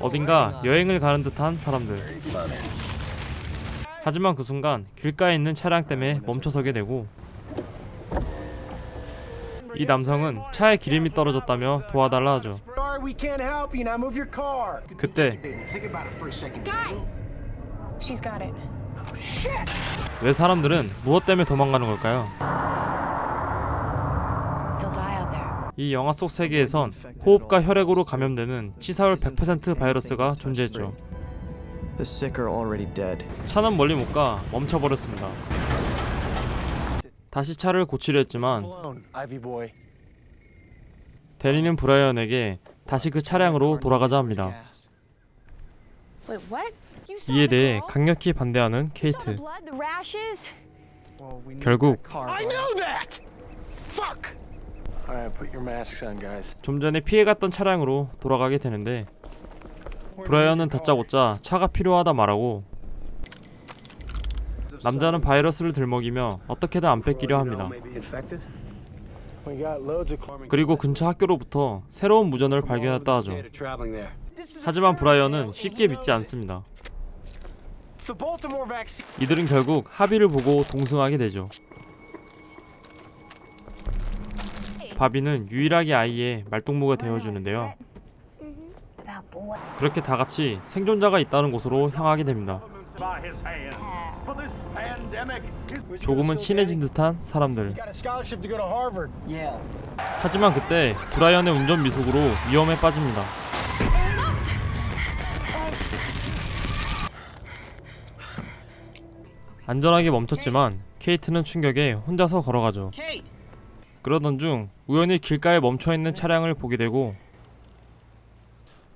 어딘가 여행을 가는 듯한 사람들. 하지만 그 순간 길가에 있는 차량 때문에 멈춰서게 되고, 이 남성은 차에 기름이 떨어졌다며 도와달라 하죠. 그때 왜 사람들은 무엇 때문에 도망가는 걸까요? 이 영화 속 세계에선 호흡과 혈액으로 감염되는 치사율 100% 바이러스가 존재했죠. 차는 멀리 못 가 멈춰버렸습니다. 다시 차를 고치려 했지만 데니는 브라이언에게 다시 그 차량으로 돌아가자 합니다. 이에 대해 강력히 반대하는 케이트. 결국 좀 전에 피해갔던 차량으로 돌아가게 되는데, 브라이언은 다짜고짜 차가 필요하다 말하고 남자는 바이러스를 들먹이며 어떻게든 안 뺏기려 합니다. 그리고 근처 학교로부터 새로운 무전을 발견했다 하죠. 하지만 브라이언은 쉽게 믿지 않습니다. 이들은 결국 합의를 보고 동승하게 되죠. 바비는 유일하게 아이의 말동무가 되어주는데요. 그렇게 다같이 생존자가 있다는 곳으로 향하게 됩니다. 조금은 친해진 듯한 사람들. 하지만 그때 브라이언의 운전 미숙으로 위험에 빠집니다. 안전하게 멈췄지만 케이트는 충격에 혼자서 걸어가죠. 그러던 중 우연히 길가에 멈춰있는 차량을 보게 되고,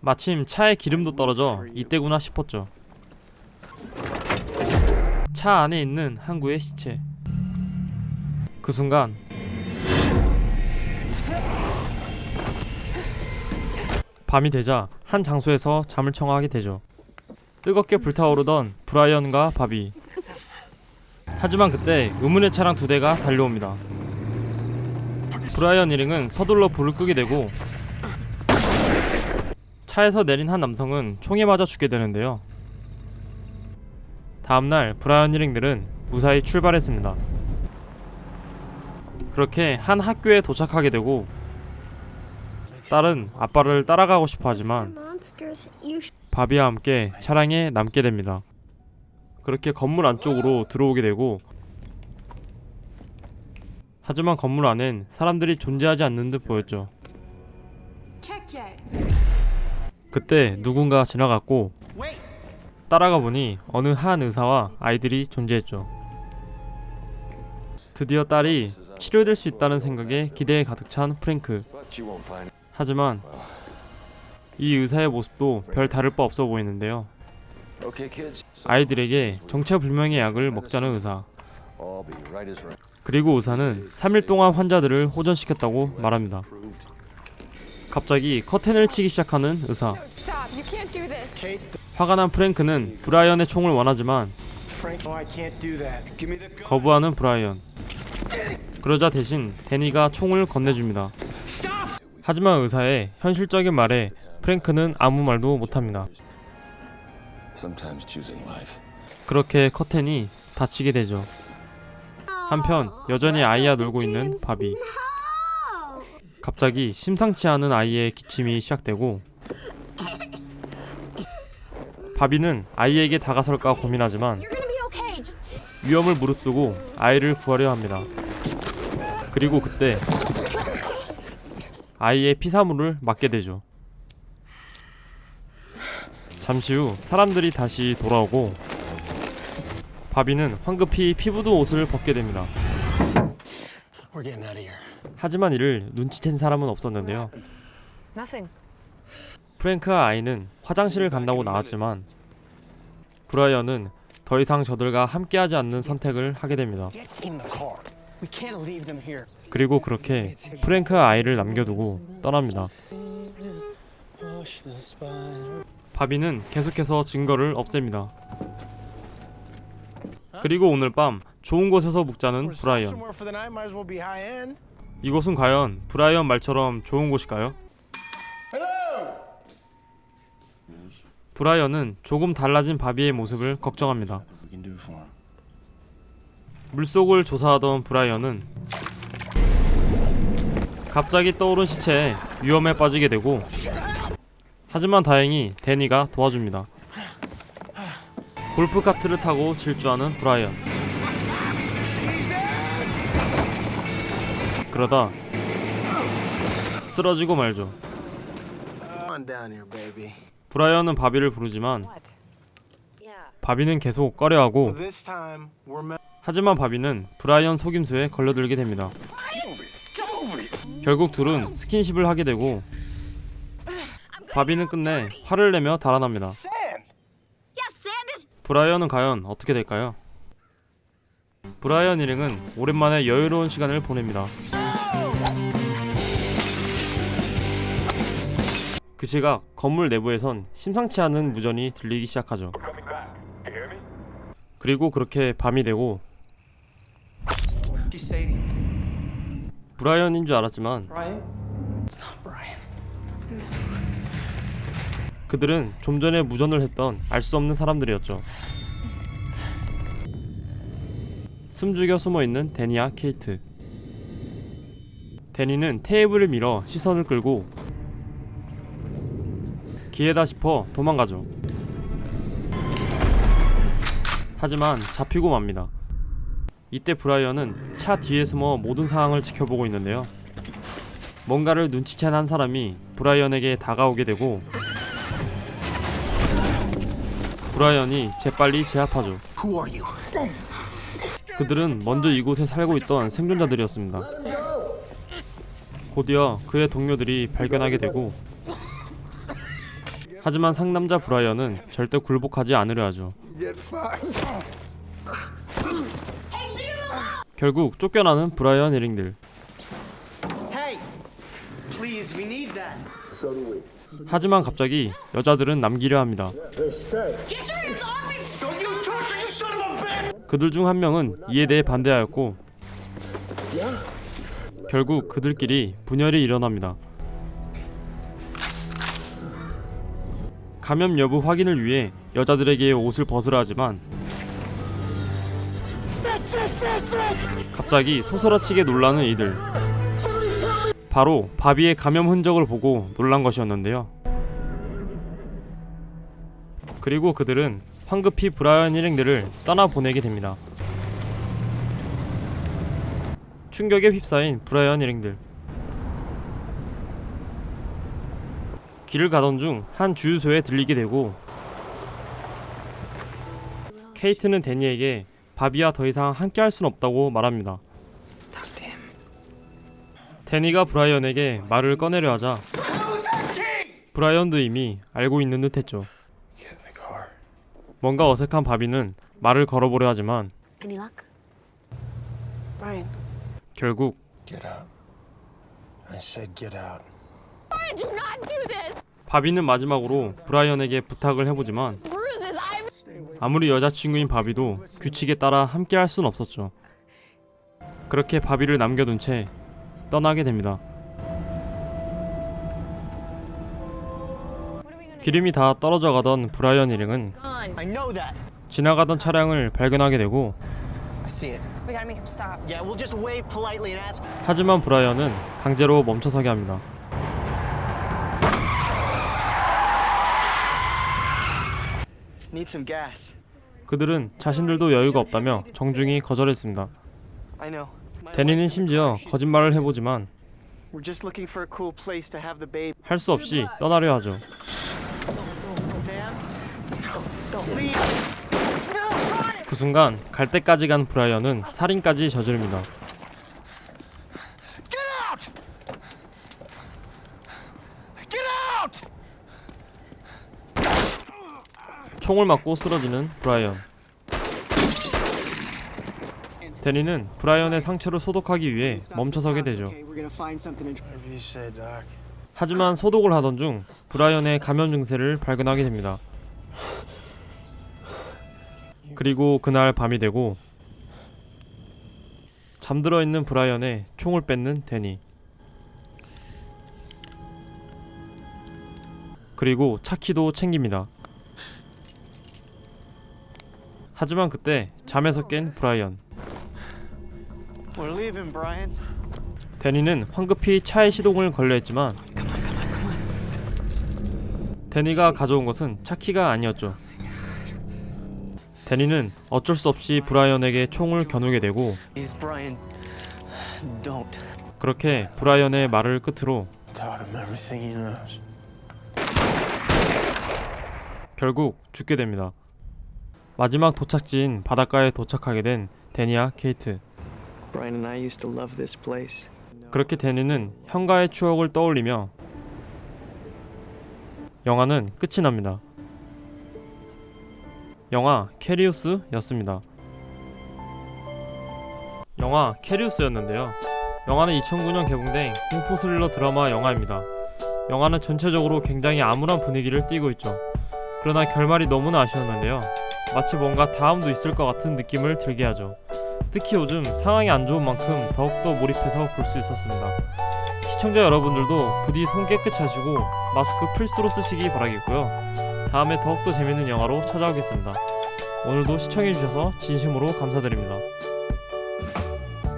마침 차에 기름도 떨어져 이때구나 싶었죠. 차 안에 있는 항구의 시체. 그 순간 밤이 되자 한 장소에서 잠을 청하게 되죠. 뜨겁게 불타오르던 브라이언과 바비. 하지만 그때 의문의 차량 2대가 달려옵니다. 브라이언 일행은 서둘러 불을 끄게 되고, 차에서 내린 한 남성은 총에 맞아 죽게 되는데요. 다음날 브라이언 일행들은 무사히 출발했습니다. 그렇게 한 학교에 도착하게 되고, 딸은 아빠를 따라가고 싶어 하지만 바비와 함께 차량에 남게 됩니다. 그렇게 건물 안쪽으로 들어오게 되고, 하지만 건물 안엔 사람들이 존재하지 않는 듯 보였죠. 그때 누군가 지나갔고, 따라가 보니 어느 한 의사와 아이들이 존재했죠. 드디어 딸이 치료될 수 있다는 생각에 기대에 가득 찬 프랭크. 하지만 이 의사의 모습도 별 다를 바 없어 보이는데요. 아이들에게 정체불명의 약을 먹자는 의사. 그리고 의사는 3일 동안 환자들을 호전시켰다고 말합니다. 갑자기 커튼을 치기 시작하는 의사. 화가 난 프랭크는 브라이언의 총을 원하지만 거부하는 브라이언. 그러자 대신 데니가 총을 건네줍니다. 하지만 의사의 현실적인 말에 프랭크는 아무 말도 못합니다. 그렇게 커튼이 닫히게 되죠. 한편 여전히 아이와 놀고 있는 바비. 갑자기 심상치 않은 아이의 기침이 시작되고, 바비는 아이에게 다가설까 고민하지만 위험을 무릅쓰고 아이를 구하려 합니다. 그리고 그때 아이의 피사물을 맞게 되죠. 잠시 후 사람들이 다시 돌아오고, 바비는 황급히 피부드 옷을 벗게 됩니다. 하지만 이를 눈치챈 사람은 없었는데요. 프랭크와 아이는 화장실을 간다고 나왔지만 브라이언은 더 이상 저들과 함께하지 않는 선택을 하게 됩니다. 그리고 그렇게 프랭크와 아이를 남겨두고 떠납니다. 바비는 계속해서 증거를 없앱니다. 그리고 오늘 밤 좋은 곳에서 묵자는 브라이언. 이곳은 과연 브라이언 말처럼 좋은 곳일까요? 브라이언은 조금 달라진 바비의 모습을 걱정합니다. 물속을 조사하던 브라이언은 갑자기 떠오른 시체에 위험에 빠지게 되고, 하지만 다행히 데니가 도와줍니다. 골프카트를 타고 질주하는 브라이언. 그러다 쓰러지고 말죠. 브라이언은 바비를 부르지만 바비는 계속 꺼려하고, 하지만 바비는 브라이언 속임수에 걸려들게 됩니다. 결국 둘은 스킨십을 하게 되고, 바비는 끝내 화를 내며 달아납니다. 브라이언은 과연 어떻게 될까요? 브라이언 일행은 오랜만에 여유로운 시간을 보냅니다. 그 시각 건물 내부에선 심상치 않은 무전이 들리기 시작하죠. 그리고 그렇게 밤이 되고, 브라이언인 줄 알았지만 그들은 좀 전에 무전을 했던 알 수 없는 사람들이었죠. 숨죽여 숨어있는 데니와 케이트. 데니는 테이블을 밀어 시선을 끌고 기회다 싶어 도망가죠. 하지만 잡히고 맙니다. 이때 브라이언은 차 뒤에 숨어 모든 상황을 지켜보고 있는데요. 뭔가를 눈치챈 한 사람이 브라이언에게 다가오게 되고, 브라이언이 재빨리 제압하죠. 그들은 먼저 이곳에 살고 있던 생존자들이었습니다. 곧이어 그의 동료들이 발견하게 되고, 하지만 상남자 브라이언은 절대 굴복하지 않으려 하죠. 결국 쫓겨나는 브라이언 일행들. 하지만 갑자기 여자들은 남기려 합니다. 그들 중 한 명은 이에 대해 반대하였고, 결국 그들끼리 분열이 일어납니다. 감염 여부 확인을 위해 여자들에게 옷을 벗으라 하지만 갑자기 소스라치게 놀라는 이들. 바로 바비의 감염 흔적을 보고 놀란 것이었는데요. 그리고 그들은 황급히 브라이언 일행들을 떠나보내게 됩니다. 충격에 휩싸인 브라이언 일행들. 길을 가던 중 한 주유소에 들리게 되고, 케이트는 데니에게 바비와 더 이상 함께할 순 없다고 말합니다. 데니가 브라이언에게 말을 꺼내려 하자 브라이언도 이미 알고 있는 듯 했죠. 뭔가 어색한 바비는 말을 걸어보려 하지만 결국 바비는 마지막으로 브라이언에게 부탁을 해보지만 아무리 여자친구인 바비도 규칙에 따라 함께할 순 없었죠. 그렇게 바비를 남겨둔 채 떠나게 됩니다. 기름이 다 떨어져 가던 브라이언 일행은 지나가던 차량을 발견하게 되고, 하지만 브라이언은 강제로 멈춰서게 합니다. 그들은 자신들도 여유가 없다며 정중히 거절했습니다. 데니는 심지어 거짓말을 해보지만 할 수 없이 떠나려 하죠. 그 순간 갈 때까지 간 브라이언은 살인까지 저지릅니다. 총을 맞고 쓰러지는 브라이언. 데니는 브라이언의 상처를 소독하기 위해 멈춰서게 되죠. 하지만 소독을 하던 중 브라이언의 감염 증세를 발견하게 됩니다. 그리고 그날 밤이 되고 잠들어 있는 브라이언의 총을 뺏는 데니. 그리고 차키도 챙깁니다. 하지만 그때 잠에서 깬 브라이언. We're leaving, Brian. 데니는 황급히 차의 시동을 걸려 했지만 데니가 가져온 것은 차키가 아니었죠. 데니는 어쩔 수 없이 브라이언에게 총을 겨누게 되고 Please, Brian. Don't. 그렇게 브라이언의 말을 끝으로 Taught him everything he knows. 결국 죽게 됩니다. 마지막 도착지인 바닷가에 도착하게 된 데니와 케이트. Brian and I used to love this place. 그렇게 데니는 형과의 추억을 떠올리며 영화는 끝이 납니다. 영화 캐리우스였습니다. 영화 캐리우스였는데요. 영화는 2009년 개봉된 공포 스릴러 드라마 영화입니다. 영화는 전체적으로 굉장히 암울한 분위기를 띠고 있죠. 그러나 결말이 너무나 아쉬웠는데요. 마치 뭔가 다음도 있을 것 같은 느낌을 들게 하죠. 특히 요즘 상황이 안 좋은 만큼 더욱더 몰입해서 볼 수 있었습니다. 시청자 여러분들도 부디 손 깨끗이 하시고 마스크 필수로 쓰시기 바라겠고요. 다음에 더욱더 재밌는 영화로 찾아오겠습니다. 오늘도 시청해주셔서 진심으로 감사드립니다.